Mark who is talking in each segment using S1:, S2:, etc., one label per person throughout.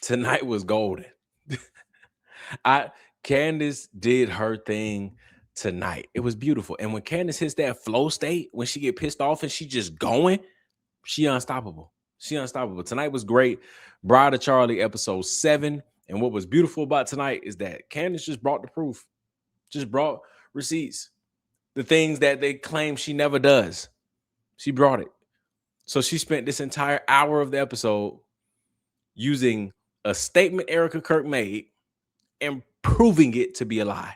S1: Tonight was golden. I Candace did her thing tonight. It was beautiful. And when Candace hits that flow state, when she get pissed off and she just going, she unstoppable. She unstoppable. Tonight was great. Bride of Charlie, episode 7. And what was beautiful about tonight is that Candace just brought the proof, just brought receipts, the things that they claim she never does. She brought it. So she spent this entire hour of the episode using a statement Erika Kirk made and proving it to be a lie.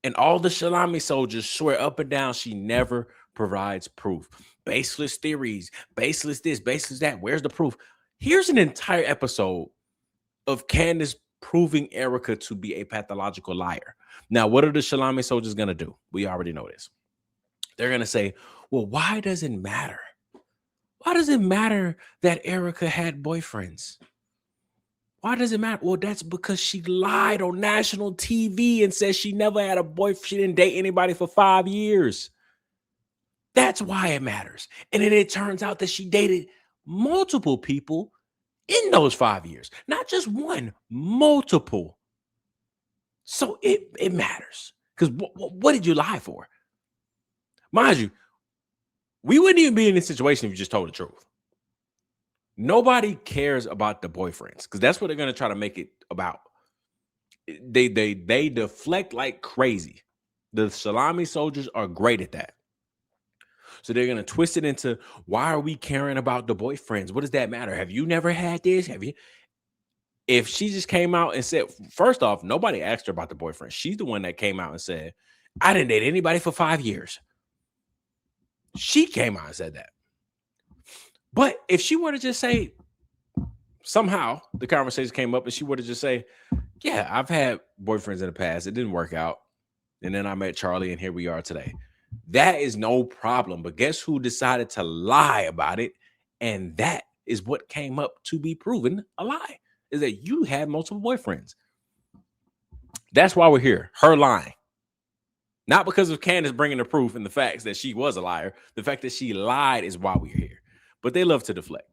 S1: And all the Shalami soldiers swear up and down she never provides proof. Baseless theories, baseless this, baseless that. Where's the proof? Here's an entire episode of Candace proving Erika to be a pathological liar. Now, what are the Shalami soldiers going to do? We already know this. They're going to say, well, why does it matter? Why does it matter that Erika had boyfriends? Why does it matter? Well, that's because she lied on national TV and said she never had a boyfriend. She didn't date anybody for 5 years. That's why it matters. And then it turns out that she dated multiple people in those 5 years, not just one, multiple. So it matters. Because what did you lie for? Mind you, we wouldn't even be in this situation if you just told the truth. Nobody cares about the boyfriends because that's what they're going to try to make it about. They deflect like crazy. The Salami soldiers are great at that. So they're going to twist it into, why are we caring about the boyfriends? What does that matter? Have you never had this? Have you? If she just came out and said, first off, nobody asked her about the boyfriend. She's the one that came out and said, I didn't date anybody for 5 years. She came out and said that. But if she were to just say, somehow the conversation came up and she were to just say, yeah, I've had boyfriends in the past. It didn't work out. And then I met Charlie and here we are today. That is no problem. But guess who decided to lie about it? And that is what came up to be proven a lie, is that you had multiple boyfriends. That's why we're here. Her lying. Not because of Candace bringing the proof and the facts that she was a liar. The fact that she lied is why we're here. But they love to deflect.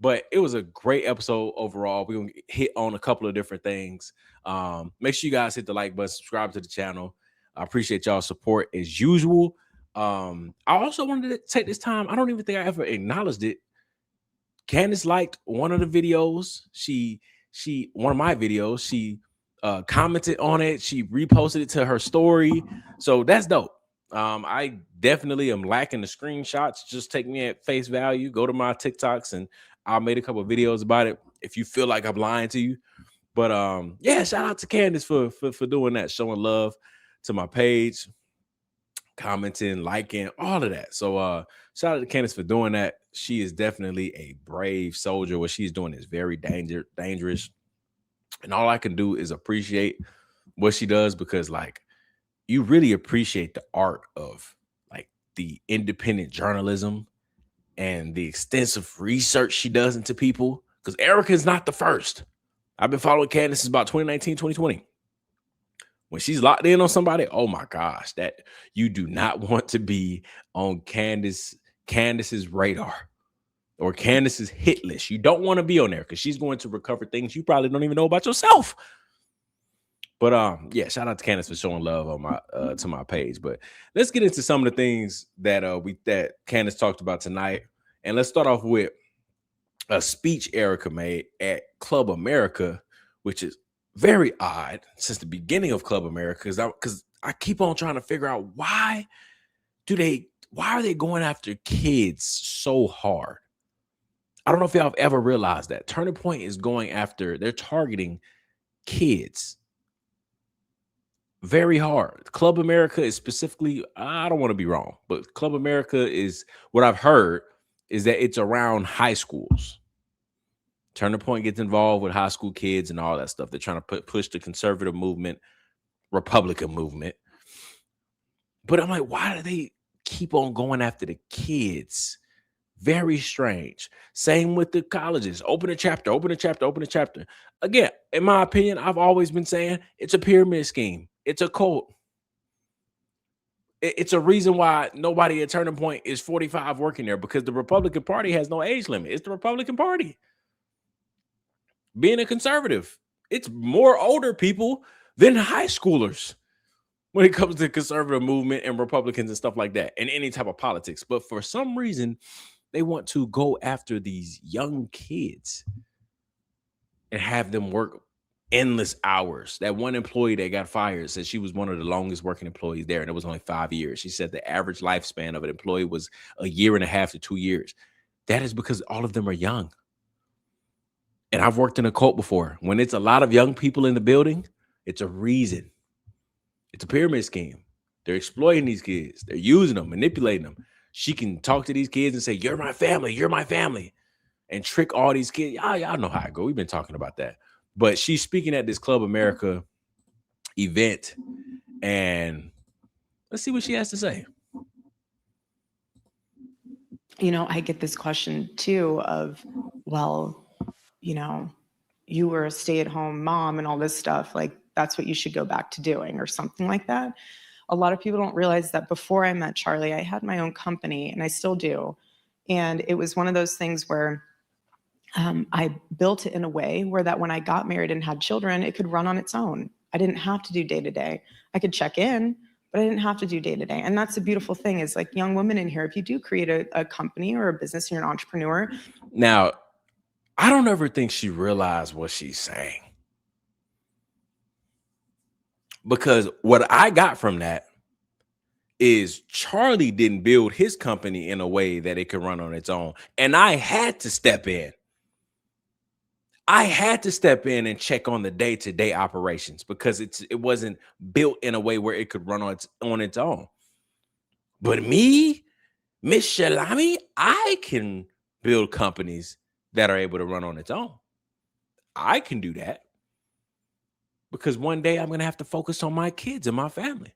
S1: But it was a great episode overall. We're going to hit on a couple of different things. Make sure you guys hit the like button, subscribe to the channel. I appreciate y'all's support as usual. I also wanted to take this time. I don't even think I ever acknowledged it. Candace liked one of the videos. One of my videos. She commented on it. She reposted it to her story. So that's dope. I definitely am lacking the screenshots. Just take me at face value. Go to my TikToks and I made a couple of videos about it if you feel like I'm lying to you. But yeah, shout out to Candace for doing that, showing love to my page, commenting, liking, all of that. So shout out to Candace for doing that. She is definitely a brave soldier. What she's doing is very dangerous. And all I can do is appreciate what she does, because like, you really appreciate the art of like the independent journalism and the extensive research she does into people. Because Erika is not the first. I've been following Candace since about 2019, 2020. When she's locked in on somebody, oh my gosh, that you do not want to be on Candace's radar or Candace's hit list. You don't want to be on there because she's going to recover things you probably don't even know about yourself. But yeah, shout out to Candace for showing love on my to my page. But let's get into some of the things that that Candace talked about tonight. And let's start off with a speech Erika made at Club America, which is very odd since the beginning of Club America, because I keep on trying to figure out why are they going after kids so hard? I don't know if y'all have ever realized that. Turning Point is they're targeting kids very hard. Club America is specifically, I don't want to be wrong, but Club America is, what I've heard is that it's around high schools. Turning Point gets involved with high school kids and all that stuff. They're trying to push the conservative movement, Republican movement. But I'm like, why do they keep on going after the kids? Very strange. Same with the colleges. Open a chapter, open a chapter, open a chapter. Again, in my opinion, I've always been saying it's a pyramid scheme. It's a cult. It's a reason why nobody at Turning Point is 45 working there, because the Republican Party has no age limit. It's the Republican Party. being a conservative. It's more older people than high schoolers when it comes to conservative movement and Republicans and stuff like that, and any type of politics. But for some reason, they want to go after these young kids and have them work endless hours. That one employee that got fired said she was one of the longest working employees there, and it was only 5 years. She said the average lifespan of an employee was a year and a half to 2 years. That is because all of them are young. And I've worked in a cult before. When it's a lot of young people in the building, it's a reason. It's a pyramid scheme. They're exploiting these kids. They're using them, manipulating them. She can talk to these kids and say, "You're my family. You're my family," and trick all these kids. Y'all know how it go. We've been talking about that. But she's speaking at this Club America event, and let's see what she has to say.
S2: I get this question too of, well, you were a stay-at-home mom and all this stuff, like that's what you should go back to doing or something like that. A lot of people don't realize that before I met Charlie, I had my own company, and I still do. And it was one of those things where I built it in a way where that when I got married and had children, it could run on its own. I didn't have to do day to day. I could check in, but I didn't have to do day to day. And that's the beautiful thing is, like, young women in here, if you do create a company or a business, you're an entrepreneur.
S1: Now, I don't ever think she realized what she's saying. Because what I got from that is Charlie didn't build his company in a way that it could run on its own. And I had to step in. I had to step in and check on the day-to-day operations because it wasn't built in a way where it could run on its own. But me, Miss Shalami, I can build companies that are able to run on its own. I can do that because one day I'm going to have to focus on my kids and my family.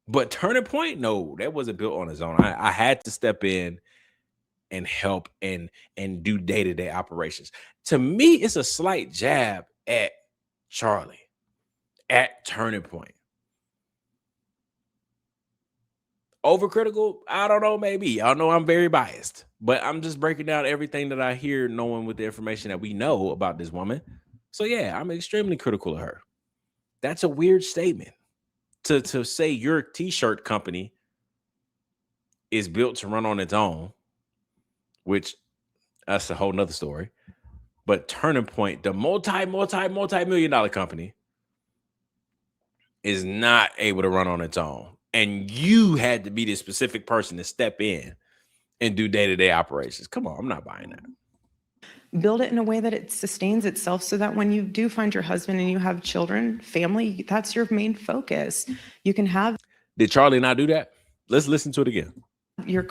S1: But Turning Point, no, that wasn't built on its own. I had to step in and help and do day-to-day operations. To me, it's a slight jab at Charlie, at Turning Point. Overcritical? I don't know, maybe. Y'all know I'm very biased, but I'm just breaking down everything that I hear, knowing with the information that we know about this woman. So yeah, I'm extremely critical of her. That's a weird statement to say your t-shirt company is built to run on its own, which that's a whole nother story. But Turning Point, the multi-million dollar company, is not able to run on its own. And you had to be the specific person to step in and do day-to-day operations. Come on, I'm not buying that.
S2: Build it in a way that it sustains itself so that when you do find your husband and you have children, family, that's your main focus. You can have.
S1: Did Charlie not do that? Let's listen to it again.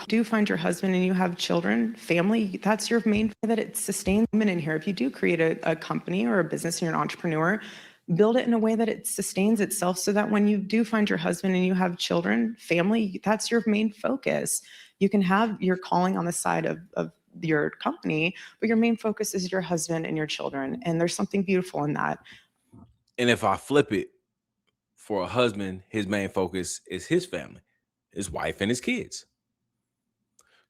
S2: Do find your husband and you have children, family, that's your main, that it sustains women in here. If you do create a company or a business and you're an entrepreneur, build it in a way that it sustains itself so that when you do find your husband and you have children, family, that's your main focus. You can have your calling on the side of your company, but your main focus is your husband and your children. And there's something beautiful in that.
S1: And if I flip it, for a husband, his main focus is his family, his wife and his kids.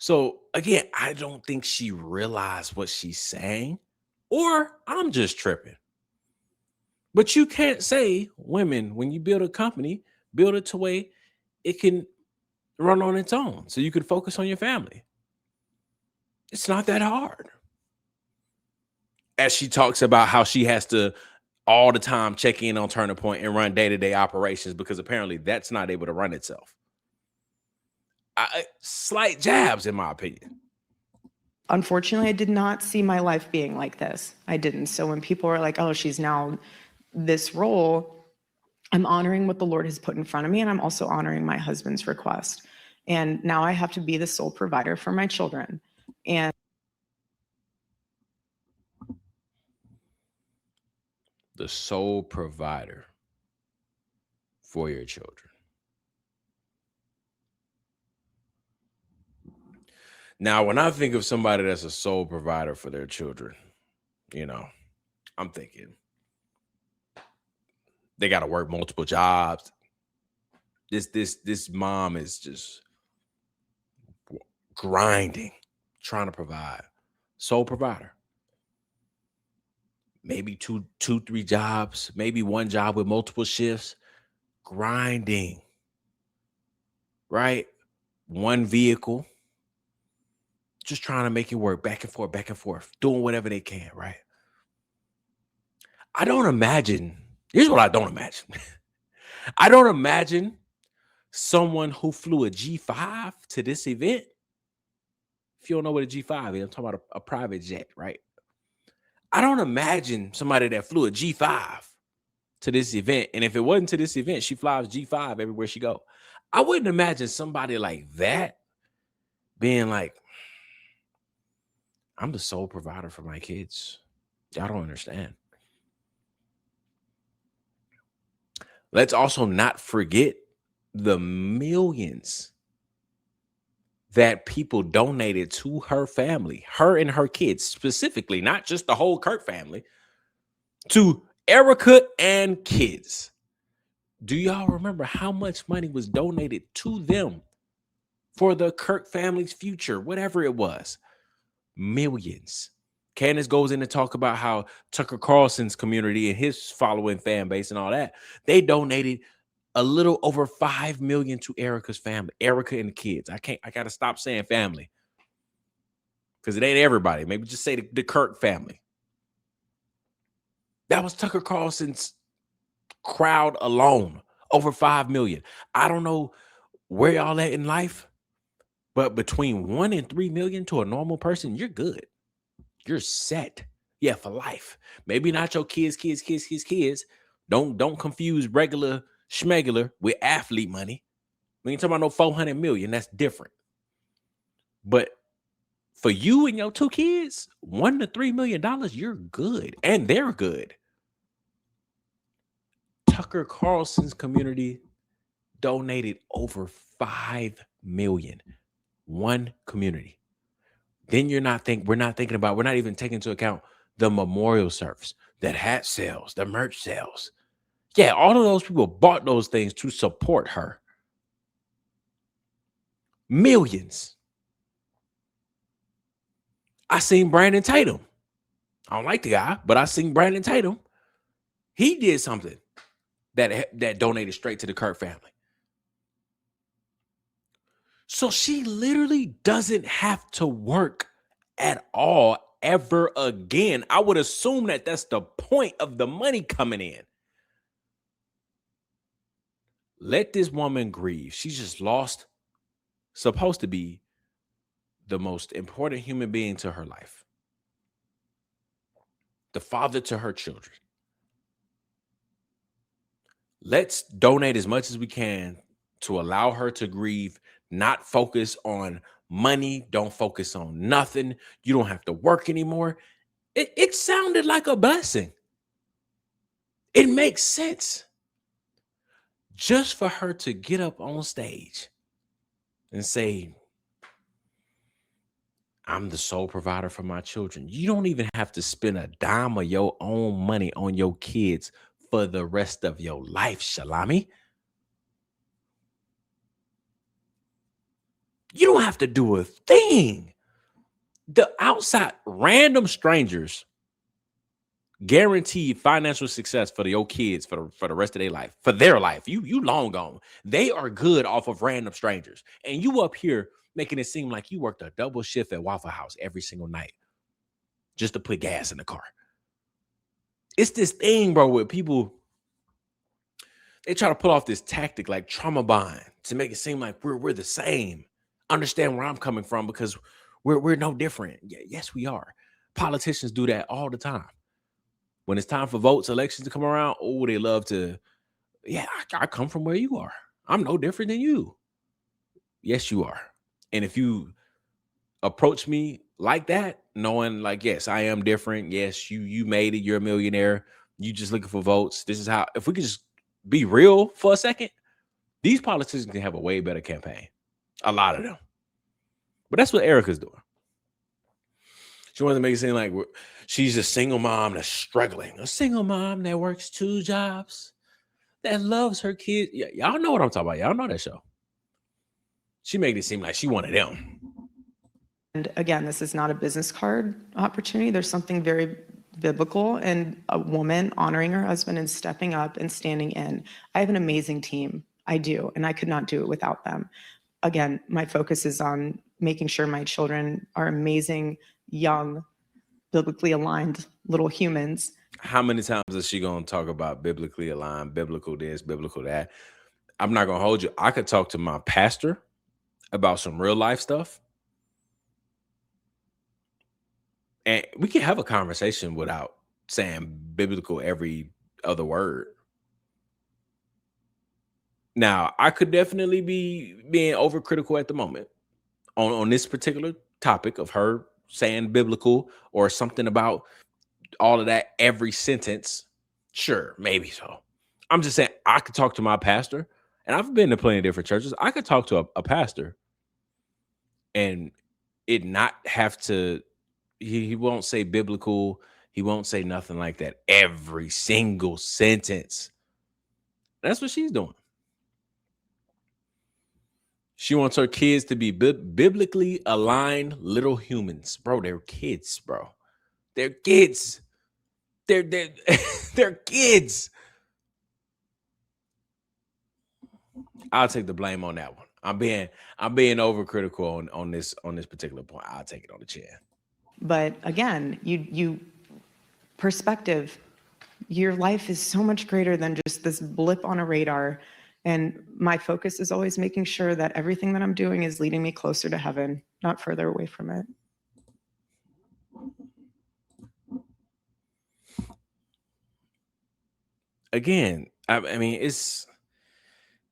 S1: So again, I don't think she realized what she's saying, or I'm just tripping. But you can't say, women, when you build a company, build it to way it can run on its own so you can focus on your family. It's not that hard. As she talks about how she has to all the time check in on Turning Point and run day-to-day operations because apparently that's not able to run itself. Slight jabs, in my opinion.
S2: Unfortunately, I did not see my life being like this. I didn't. So when people are like, oh, she's now this role, I'm honoring what the Lord has put in front of me, and I'm also honoring my husband's request. And now I have to be the sole provider for my children. And
S1: the sole provider for your children. Now, when I think of somebody that's a sole provider for their children, I'm thinking they got to work multiple jobs. This mom is just grinding, trying to provide. Sole provider. maybe two, 3 jobs, maybe one job with multiple shifts, grinding, right? One vehicle, just trying to make it work back and forth, doing whatever they can, right? I don't imagine, here's what I don't imagine. I don't imagine someone who flew a G5 to this event. If you don't know what a G5 is, I'm talking about a private jet, right? I don't imagine somebody that flew a G5 to this event. And if it wasn't to this event, she flies G5 everywhere she go. I wouldn't imagine somebody like that being like, I'm the sole provider for my kids. Y'all don't understand. Let's also not forget the millions that people donated to her family, her and her kids specifically, not just the whole Kirk family, to Erika and kids. Do y'all remember how much money was donated to them for the Kirk family's future, whatever it was? Millions. Candace goes in to talk about how Tucker Carlson's community and his following fan base and all that, they donated a little over 5 million to Erika's family, Erika and the kids. I gotta stop saying family because it ain't everybody. Maybe just say the Kirk family. That was Tucker Carlson's crowd alone, over 5 million. I don't know where y'all at in life, but between 1 and 3 million to a normal person, you're good. You're set. Yeah, for life. Maybe not your kids. Don't confuse regular schmegular with athlete money. We ain't talking about no 400 million. That's different. But for you and your 2 kids, $1 to $3 million, you're good. And they're good. Tucker Carlson's community donated over 5 million. One community. Then we're not even taking into account the memorial service, that hat sales, the merch sales. Yeah, all of those people bought those things to support her. Millions. I seen Brandon Tatum. I don't like the guy, but I seen Brandon Tatum. He did something that donated straight to the Kirk family. So she literally doesn't have to work at all ever again. I would assume that that's the point of the money coming in. Let this woman grieve. She's just lost, supposed to be the most important human being to her life, the father to her children. Let's donate as much as we can to allow her to grieve, not focus on money, don't focus on nothing. You don't have to work anymore. It sounded like a blessing. It makes sense. Just for her to get up on stage and say, I'm the sole provider for my children. You don't even have to spend a dime of your own money on your kids for the rest of your life, Shalami. You don't have to do a thing. The outside random strangers guaranteed financial success for your kids for the rest of their life, for their life. You long gone. They are good off of random strangers. And you up here making it seem like you worked a double shift at Waffle House every single night just to put gas in the car. It's this thing, bro, where people, they try to pull off this tactic like trauma bond to make it seem like we're the same. Understand where I'm coming from because we're no different. Yes, we are. Politicians do that all the time. When it's time for votes, elections to come around, oh, they love to, I come from where you are. I'm no different than you. Yes, you are. And if you approach me like that, knowing like, yes, I am different. Yes, you made it. You're a millionaire. You just looking for votes. This is how, if we could just be real for a second, these politicians can have a way better campaign. A lot of them. But that's what Erika's doing. She wants to make it seem like she's a single mom that's struggling. A single mom that works 2 jobs, that loves her kids. Yeah, y'all know what I'm talking about. Y'all know that show. She made it seem like she wanted them.
S2: And again, this is not a business card opportunity. There's something very, biblical and a woman honoring her husband and stepping up and standing in. I have an amazing team. I do, and I could not do it without them. Again, my focus is on making sure my children are amazing, young, biblically aligned little humans.
S1: How many times is she going to talk about biblically aligned, biblical this, biblical that? I'm not going to hold you. I could talk to my pastor about some real life stuff, and we can have a conversation without saying biblical every other word. Now, I could definitely be being overcritical at the moment on this particular topic of her saying biblical or something about all of that every sentence. Sure, maybe so. I'm just saying I could talk to my pastor, and I've been to plenty of different churches. I could talk to a pastor and it not have to, he won't say biblical, he won't say nothing like that every single sentence. That's what she's doing. She wants her kids to be biblically aligned little humans. Bro, they're kids, bro. They're kids. They're they're kids. I'll take the blame on that one. I'm being overcritical on this particular point. I'll take it on the chin.
S2: But again, you perspective, your life is so much greater than just this blip on a radar. And my focus is always making sure that everything that I'm doing is leading me closer to heaven, not further away from it.
S1: Again, I mean, it's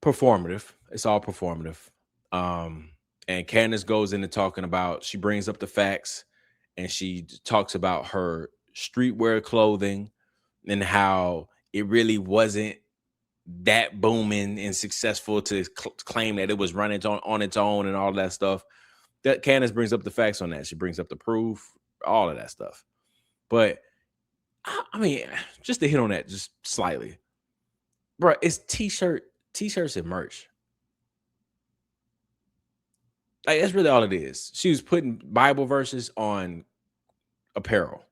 S1: performative. It's all performative. And Candace goes into talking about, she brings up the facts and she talks about her streetwear clothing and how it really wasn't that booming and successful to claim that it was running on its own and all that stuff. That Candace brings up the facts on that. She brings up the proof, all of that stuff. But I mean, just to hit on that just slightly, bro, it's t-shirts and merch. Like, that's really all it is. She was putting Bible verses on apparel.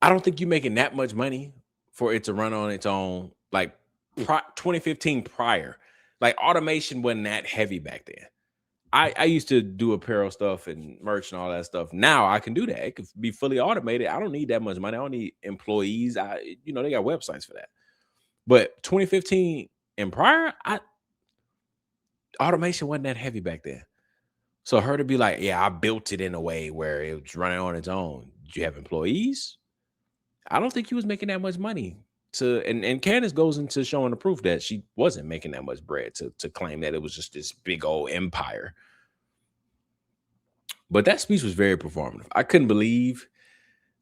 S1: I don't think you're making that much money for it to run on its own. Like 2015 prior, like automation wasn't that heavy back then. I used to do apparel stuff and merch and all that stuff. Now I can do that. It could be fully automated. I don't need that much money. I don't need employees. They got websites for that. But 2015 and prior, automation wasn't that heavy back then. So her to be like, yeah, I built it in a way where it was running on its own. Did you have employees? I don't think he was making that much money. And Candace goes into showing the proof that she wasn't making that much bread to claim that it was just this big old empire. But that speech was very performative. I couldn't believe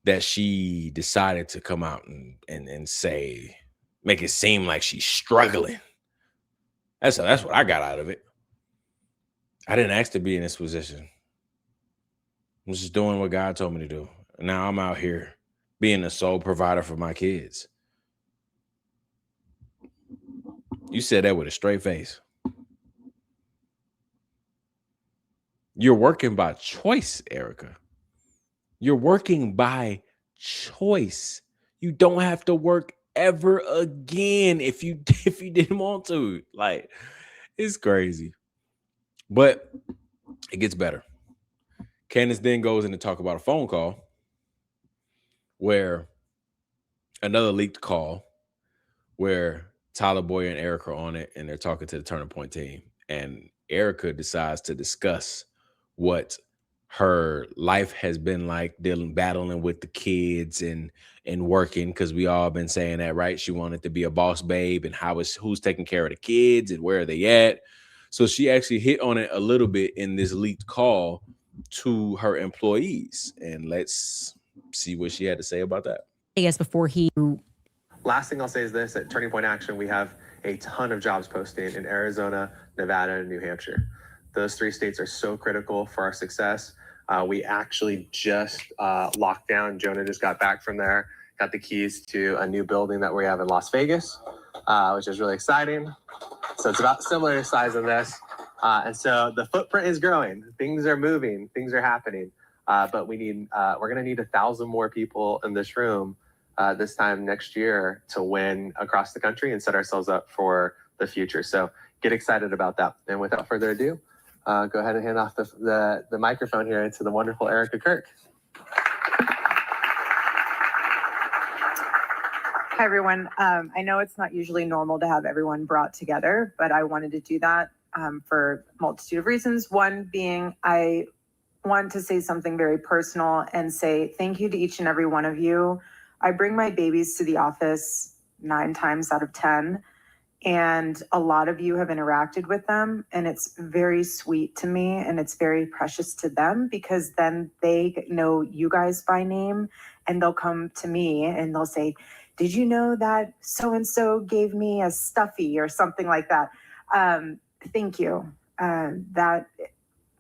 S1: that she decided to come out and say, make it seem like she's struggling. That's what I got out of it. I didn't ask to be in this position. I'm just doing what God told me to do. And now I'm out here being the sole provider for my kids. You said that with a straight face. You're working by choice, Erika. You're working by choice. You don't have to work ever again if you didn't want to. Like, it's crazy. But it gets better. Candace then goes in to talk about a phone call where another leaked call where Tyler Boyer and Erika are on it, and they're talking to the Turning Point team. And Erika decides to discuss what her life has been like, battling with the kids and working, because we all been saying that, right? She wanted to be a boss babe, and who's taking care of the kids and where are they at? So she actually hit on it a little bit in this leaked call to her employees. And let's see what she had to say about that.
S3: I guess before he...
S4: Last thing I'll say is this: at Turning Point Action, we have a ton of jobs posting in Arizona, Nevada, and New Hampshire. Those 3 states are so critical for our success. We actually just locked down. Jonah just got back from there, got the keys to a new building that we have in Las Vegas, which is really exciting. So it's about similar size than this. And so the footprint is growing. Things are moving. Things are happening. But we're going to need 1,000 more people in this room this time next year to win across the country and set ourselves up for the future. So get excited about that. And without further ado, go ahead and hand off the microphone here to the wonderful Erika Kirk.
S3: Hi, everyone. I know it's not usually normal to have everyone brought together, but I wanted to do that for a multitude of reasons. One being I want to say something very personal and say thank you to each and every one of you. I bring my babies to the office 9 times out of 10, and a lot of you have interacted with them, and it's very sweet to me, and it's very precious to them because then they know you guys by name, and they'll come to me and they'll say, did you know that so-and-so gave me a stuffy or something like that? Thank you. That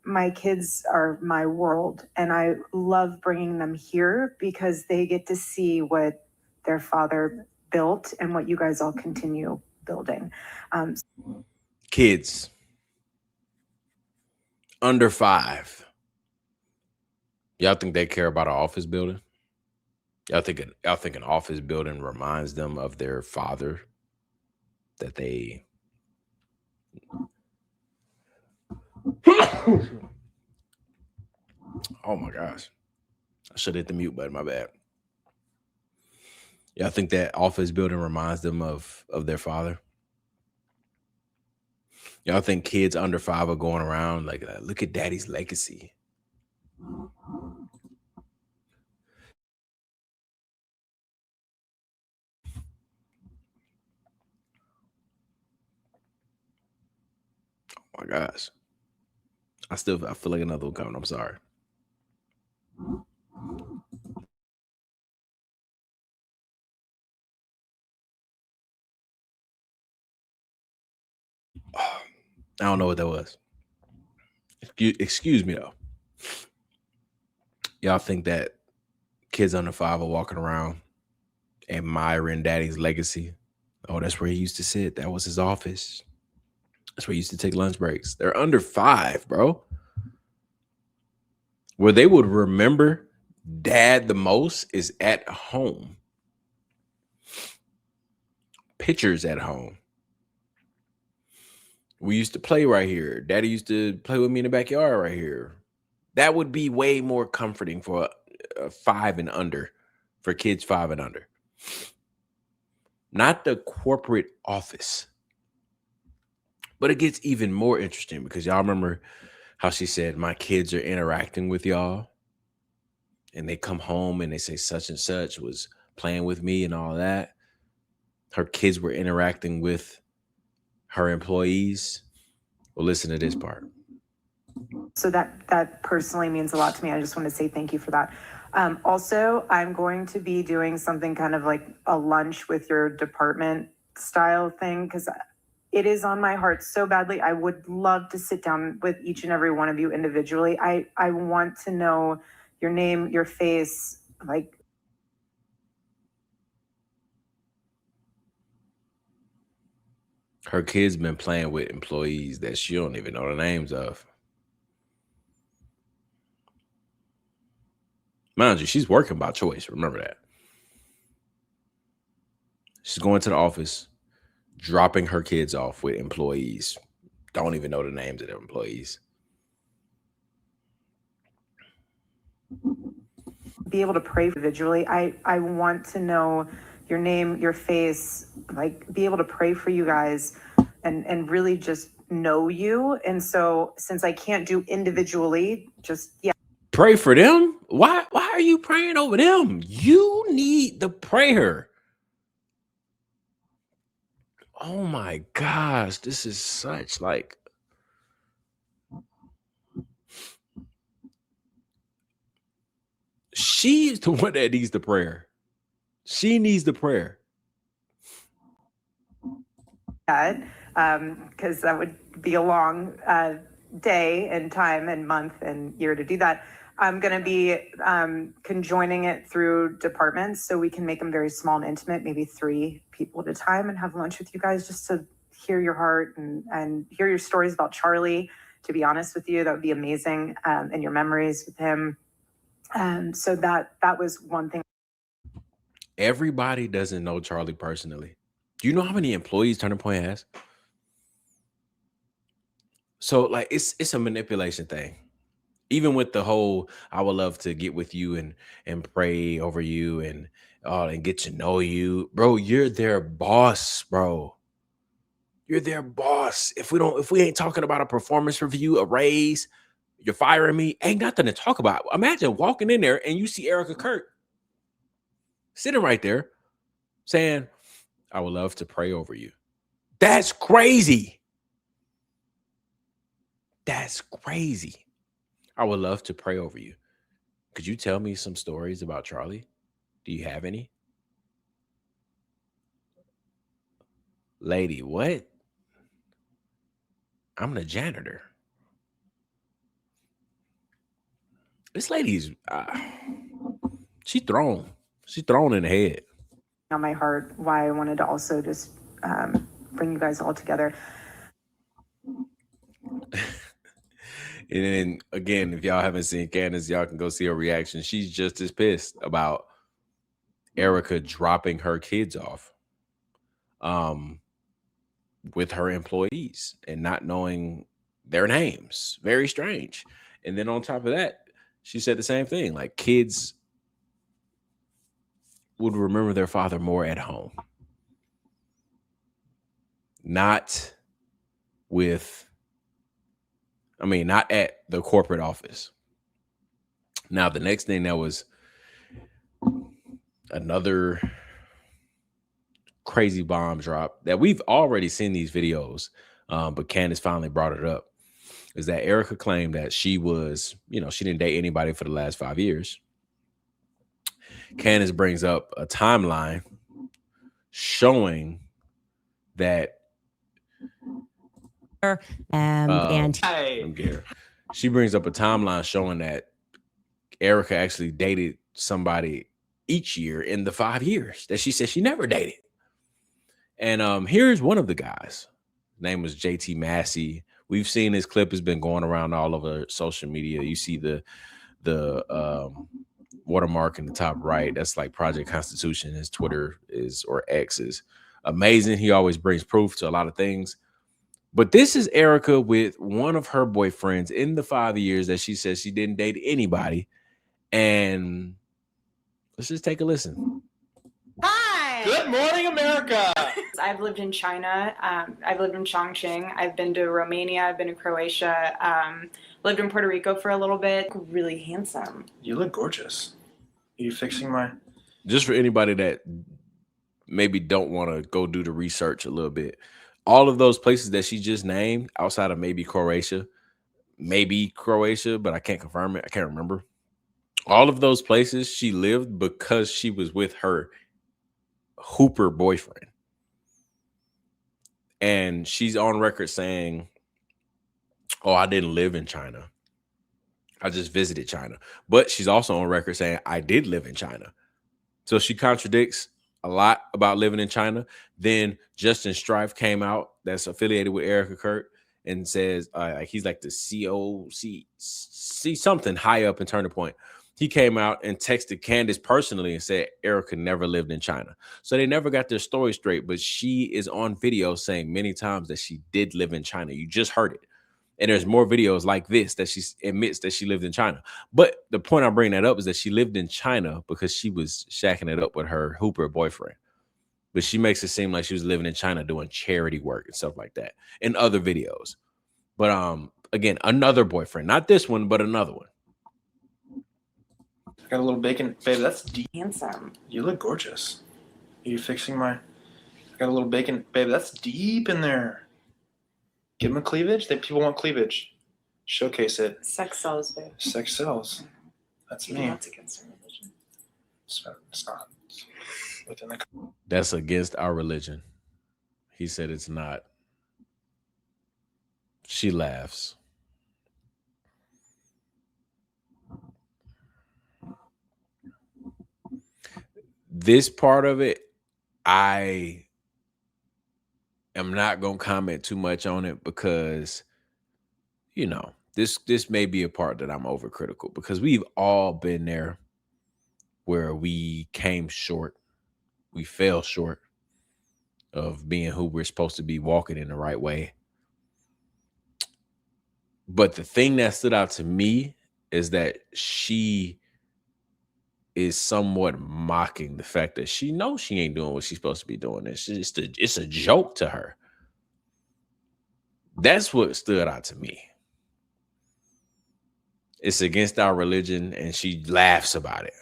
S3: my kids are my world, and I love bringing them here because they get to see what their father built and what you guys all continue building.
S1: Kids under 5. Y'all think they care about an office building? Y'all think an office building reminds them of their father that they oh my gosh. I should hit the mute button, my bad. Y'all think that office building reminds them of their father? Y'all think kids under 5 are going around like, look at daddy's legacy? Oh my gosh. I feel like another one coming. I'm sorry. I don't know what that was. Excuse me though. Y'all think that kids under 5 are walking around admiring daddy's legacy? Oh, that's where he used to sit. That was his office. That's where he used to take lunch breaks. They're under 5, bro. Where they would remember dad the most is at home. Pictures at home. We used to play right here. Daddy used to play with me in the backyard right here. That would be way more comforting for 5 and under, for kids 5 and under. Not the corporate office. But it gets even more interesting because y'all remember how she said, my kids are interacting with y'all. And they come home and they say such and such was playing with me and all that. Her kids were interacting with her employees. Well, listen to this part.
S3: So that personally means a lot to me. I just want to say thank you for that. Also, I'm going to be doing something kind of like a lunch with your department style thing because it is on my heart so badly. I would love to sit down with each and every one of you individually. I want to know your name, your face, like.
S1: Her kids been playing with employees that she don't even know the names of. Mind you, she's working by choice. Remember that. She's going to the office, dropping her kids off with employees. Don't even know the names of their employees.
S3: Be able to pray individually. I want to know your name, your face, like be able to pray for you guys and really just know you. And so since I can't do individually, just, yeah.
S1: Pray for them? Why are you praying over them? You need the prayer. Oh my gosh, this is such like she's the one that needs the prayer. She needs the prayer.
S3: Because that would be a long day and time and month and year to do that. I'm going to be conjoining it through departments so we can make them very small and intimate, maybe 3 people at a time, and have lunch with you guys just to hear your heart and hear your stories about Charlie. To be honest with you, that would be amazing. And your memories with him. So that was one thing.
S1: Everybody doesn't know Charlie personally. Do you know how many employees Turning Point has? So like it's a manipulation thing. Even with the whole, I would love to get with you and pray over you and get to know you, bro. You're their boss, bro. You're their boss. If we ain't talking about a performance review, a raise, you're firing me, ain't nothing to talk about. Imagine walking in there and you see Erika Kirk sitting right there saying, I would love to pray over you. That's crazy. That's crazy. I would love to pray over you. Could you tell me some stories about Charlie? Do you have any? Lady, what? I'm the janitor. This lady's, she's thrown in the head.
S3: On my heart, why I wanted to also just bring you guys all together.
S1: And then again, if y'all haven't seen Candace, y'all can go see her reaction. She's just as pissed about Erika dropping her kids off with her employees and not knowing their names. Very strange. And then on top of that, she said the same thing. Like, kids would remember their father more at home, not at the corporate office. Now, the next thing that was another crazy bomb drop that we've already seen these videos, but Candace finally brought it up, is that Erika claimed that she was, she didn't date anybody for the last 5 years. Candace brings up a timeline showing that she brings up a timeline showing that Erika actually dated somebody each year in the 5 years that she said she never dated. And here's one of the guys. His name was JT Massey. We've seen this clip has been going around all over social media. You see the watermark in the top right. That's like Project Constitution. His Twitter or X is amazing. He always brings proof to a lot of things. But this is Erika with one of her boyfriends in the 5 years that she says she didn't date anybody. And let's just take a listen.
S5: Hi.
S6: Good morning, America.
S5: I've lived in China. I've lived in Chongqing. I've been to Romania. I've been to Croatia. Lived in Puerto Rico for a little bit. Really handsome.
S6: You look gorgeous. Are you fixing my...
S1: Just for anybody that maybe don't want to go do the research a little bit, all of those places that she just named, outside of maybe Croatia, but I can't confirm it. I can't remember. All of those places she lived because she was with her Hooper boyfriend. And she's on record saying, oh, I didn't live in China. I just visited China. But she's also on record saying, I did live in China. So she contradicts a lot about living in China. Then Justin Strife came out, that's affiliated with Erika Kirk, and says he's like the COC, something high up in Turning Point. He came out and texted Candace personally and said Erika never lived in China. So they never got their story straight, but she is on video saying many times that she did live in China. You just heard it. And there's more videos like this that she admits that she lived in China. But the point I'm bringing that up is that she lived in China because she was shacking it up with her Hooper boyfriend. But she makes it seem like she was living in China doing charity work and stuff like that in other videos. But again, another boyfriend, not this one, but another one.
S6: I got a little bacon. Babe, that's deep.
S5: Handsome.
S6: You look gorgeous. Are you fixing my... I got a little bacon. Babe, that's deep in there. Give them a cleavage. People want cleavage. Showcase it.
S5: Sex sells, babe.
S6: Sex sells. That's me.
S5: That's against our religion.
S6: It's not. It's within the...
S1: That's against our religion. He said it's not. She laughs. This part of it, I am not going to comment too much on it because, this may be a part that I'm overcritical, because we've all been there where we came short, we fell short of being who we're supposed to be, walking in the right way. But the thing that stood out to me is that she is somewhat mocking the fact that she knows she ain't doing what she's supposed to be doing. It's a joke to her. That's what stood out to me. It's against our religion, and she laughs about it.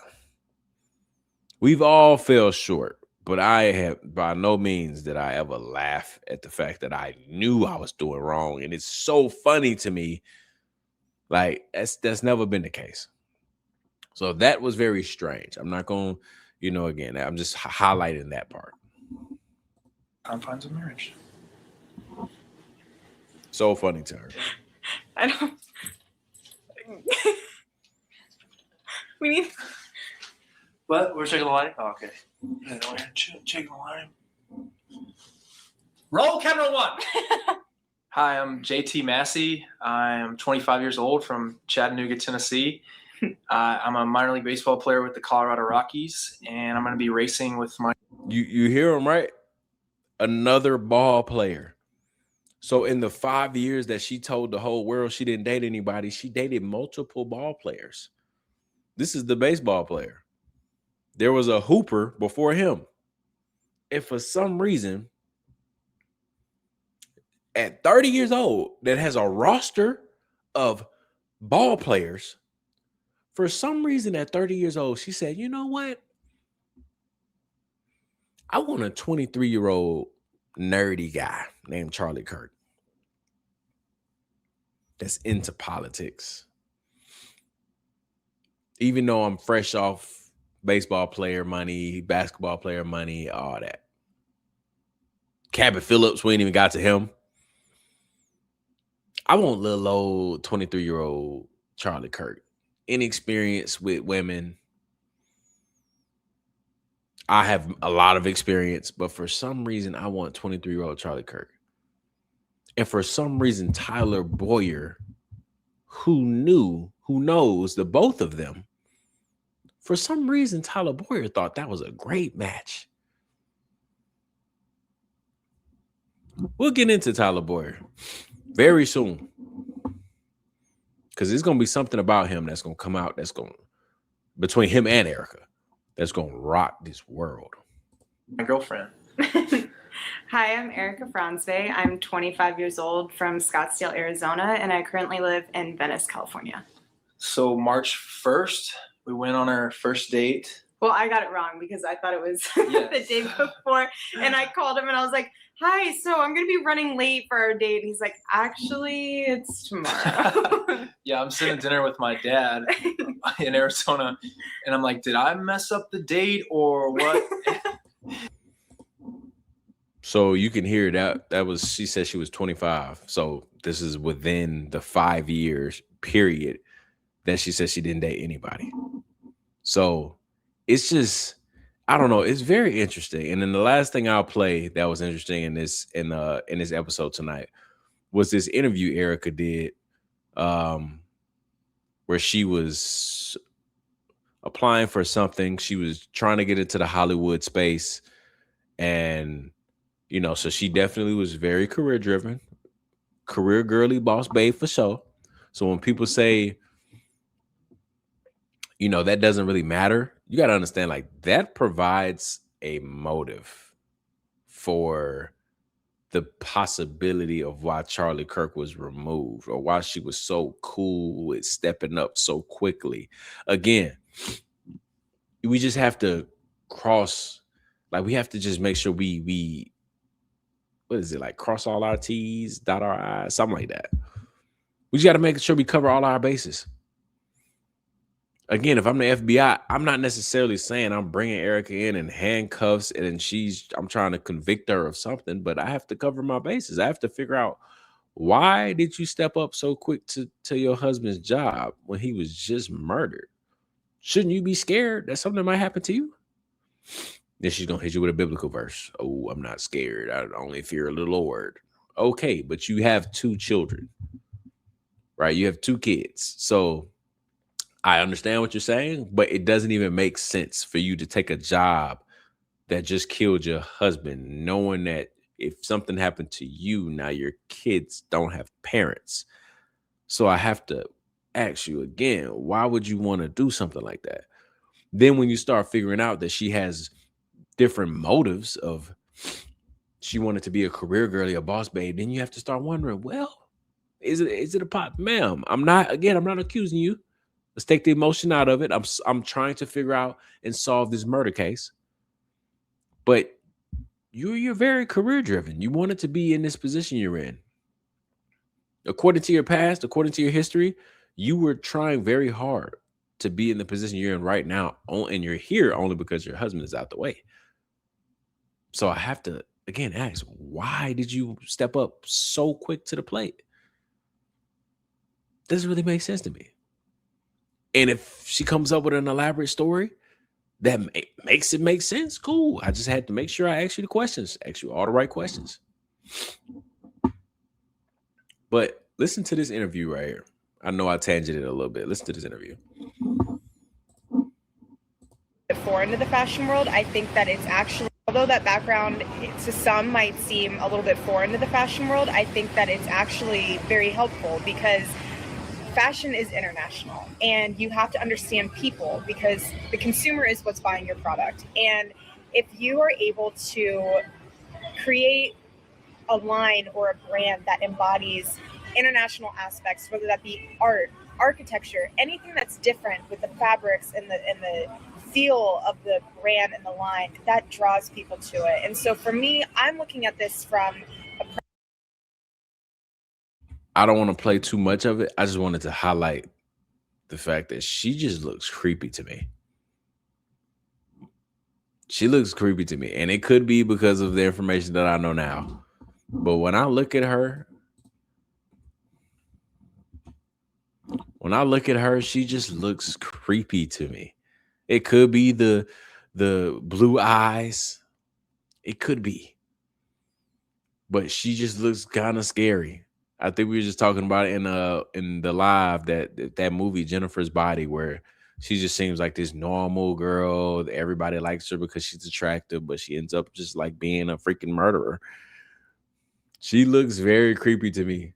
S1: We've all fell short, but I have by no means did I ever laugh at the fact that I knew I was doing wrong. And it's so funny to me. Like, that's never been the case. So that was very strange. I'm not going to, again, I'm just highlighting that part.
S6: Confines of marriage.
S1: So funny to her.
S5: I don't. We need.
S6: What? We're checking the lighting? Oh, okay. Yeah, no, we're checking the lighting. Roll camera 1. Hi, I'm JT Massey. I'm 25 years old from Chattanooga, Tennessee. I'm a minor league baseball player with the Colorado Rockies, and I'm going to be racing with my...
S1: You hear him, right? Another ball player. So in the 5 years that she told the whole world she didn't date anybody, she dated multiple ball players. This is the baseball player. There was a hooper before him. And for some reason, at 30 years old, that has a roster of ball players, for some reason at 30 years old, she said, you know what? I want a 23-year-old nerdy guy named Charlie Kirk that's into politics. Even though I'm fresh off baseball player money, basketball player money, all that. Cabot Phillips, we ain't even got to him. I want little old 23-year-old Charlie Kirk. Inexperience with women. I have a lot of experience, but for some reason, I want 23-year-old Charlie Kirk. And for some reason, Tyler Boyer, who knows the both of them, for some reason, Tyler Boyer thought that was a great match. We'll get into Tyler Boyer very soon, because there's going to be something about him that's going to come out between him and Erika, that's going to rock this world.
S6: My girlfriend.
S5: Hi, I'm Erika Franzwey. I'm 25 years old from Scottsdale, Arizona, and I currently live in Venice, California.
S6: So March 1st, we went on our first date.
S5: Well, I got it wrong because I thought it was the day before, and I called him and I was like, hi, so I'm going to be running late for our date. And he's like, actually, it's tomorrow.
S6: Yeah, I'm sitting at dinner with my dad in Arizona, and I'm like, did I mess up the date or what?
S1: So you can hear she said she was 25. So this is within the 5 years period that she said she didn't date anybody. So it's just, I don't know. It's very interesting. And then the last thing I'll play that was interesting in this episode tonight was this interview Erika did, where she was applying for something. She was trying to get into the Hollywood space, and so she definitely was very career driven, career girly, boss babe for sure. So when people say, that doesn't really matter, you got to understand, like, that provides a motive for the possibility of why Charlie Kirk was removed, or why she was so cool with stepping up so quickly. Again, we just have to we have to just make sure we what is it, like, cross all our T's, dot our I's, something like that. We just got to make sure we cover all our bases. Again, if I'm the FBI, I'm not necessarily saying I'm bringing Erika in handcuffs and I'm trying to convict her of something, but I have to cover my bases. I have to figure out, why did you step up so quick to your husband's job when he was just murdered? Shouldn't you be scared that something might happen to you? Then she's going to hit you with a biblical verse. Oh, I'm not scared. I only fear the Lord. Okay, but you have 2 children. right? You have 2 kids. So I understand what you're saying, but it doesn't even make sense for you to take a job that just killed your husband, knowing that if something happened to you, now your kids don't have parents. So I have to ask you again, why would you want to do something like that? Then when you start figuring out that she has different motives of she wanted to be a career girly, a boss babe, then you have to start wondering, well, is it a pot? Ma'am, I'm not accusing you. Let's take the emotion out of it. I'm trying to figure out and solve this murder case. But you're very career driven. You wanted to be in this position you're in. According to your past, according to your history, you were trying very hard to be in the position you're in right now, and you're here only because your husband is out the way. So I have to again ask, why did you step up so quick to the plate? Doesn't really make sense to me. And if she comes up with an elaborate story that makes it make sense, cool. I just had to make sure I ask you the questions, ask you all the right questions. But listen to this interview right here. I know I tangented a little bit. Listen to this interview.
S7: Foreign to the fashion world, I think that it's actually, although that background to some might seem a little bit foreign to the fashion world, I think that it's actually very helpful because fashion is international and you have to understand people because the consumer is what's buying your product. And if you are able to create a line or a brand that embodies international aspects, whether that be art, architecture, anything that's different with the fabrics and the feel of the brand and the line, that draws people to it. And so for me, I'm looking at this from
S1: I don't want to play too much of it. I just wanted to highlight the fact that she just looks creepy to me. She looks creepy to me. And it could be because of the information that I know now. But when I look at her, she just looks creepy to me. It could be the blue eyes. It could be. But she just looks kind of scary. I think we were just talking about it in the live that movie Jennifer's Body, where she just seems like this normal girl. Everybody likes her because she's attractive, but she ends up just like being a freaking murderer. She looks very creepy to me.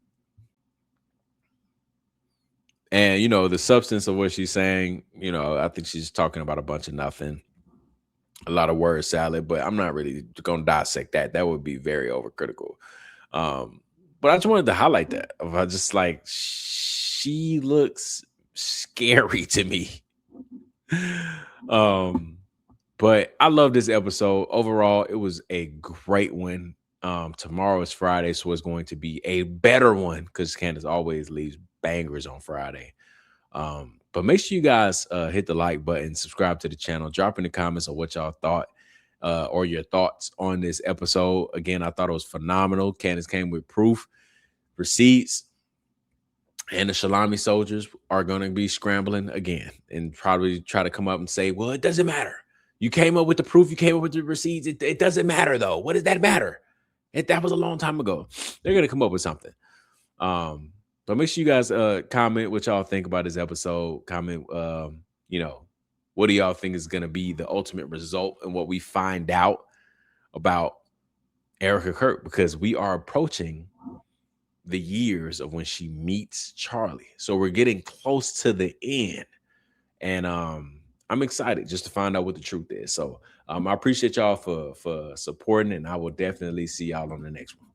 S1: And, you know, the substance of what she's saying, you know, I think she's talking about a bunch of nothing, a lot of word salad, but I'm not really going to dissect that. That would be very overcritical. But I just wanted to highlight that. I just like, she looks scary to me. But I love this episode. Overall, it was a great one. Tomorrow is Friday, so it's going to be a better one because Candace always leaves bangers on Friday. But make sure you guys hit the like button, subscribe to the channel, drop in the comments on what y'all thought or your thoughts on this episode. Again, I thought it was phenomenal. Candace came with proof, receipts, and the Shalami soldiers are going to be scrambling again and probably try to come up and say, well, it doesn't matter. You came up with the proof. You came up with the receipts. It doesn't matter, though. What does that matter? That was a long time ago. They're going to come up with something. But make sure you guys comment what y'all think about this episode. Comment, you know, what do y'all think is going to be the ultimate result and what we find out about Erika Kirk, because we are approaching the years of when she meets Charlie. So we're getting close to the end. And I'm excited just to find out what the truth is. So I appreciate y'all for supporting, and I will definitely see y'all on the next one.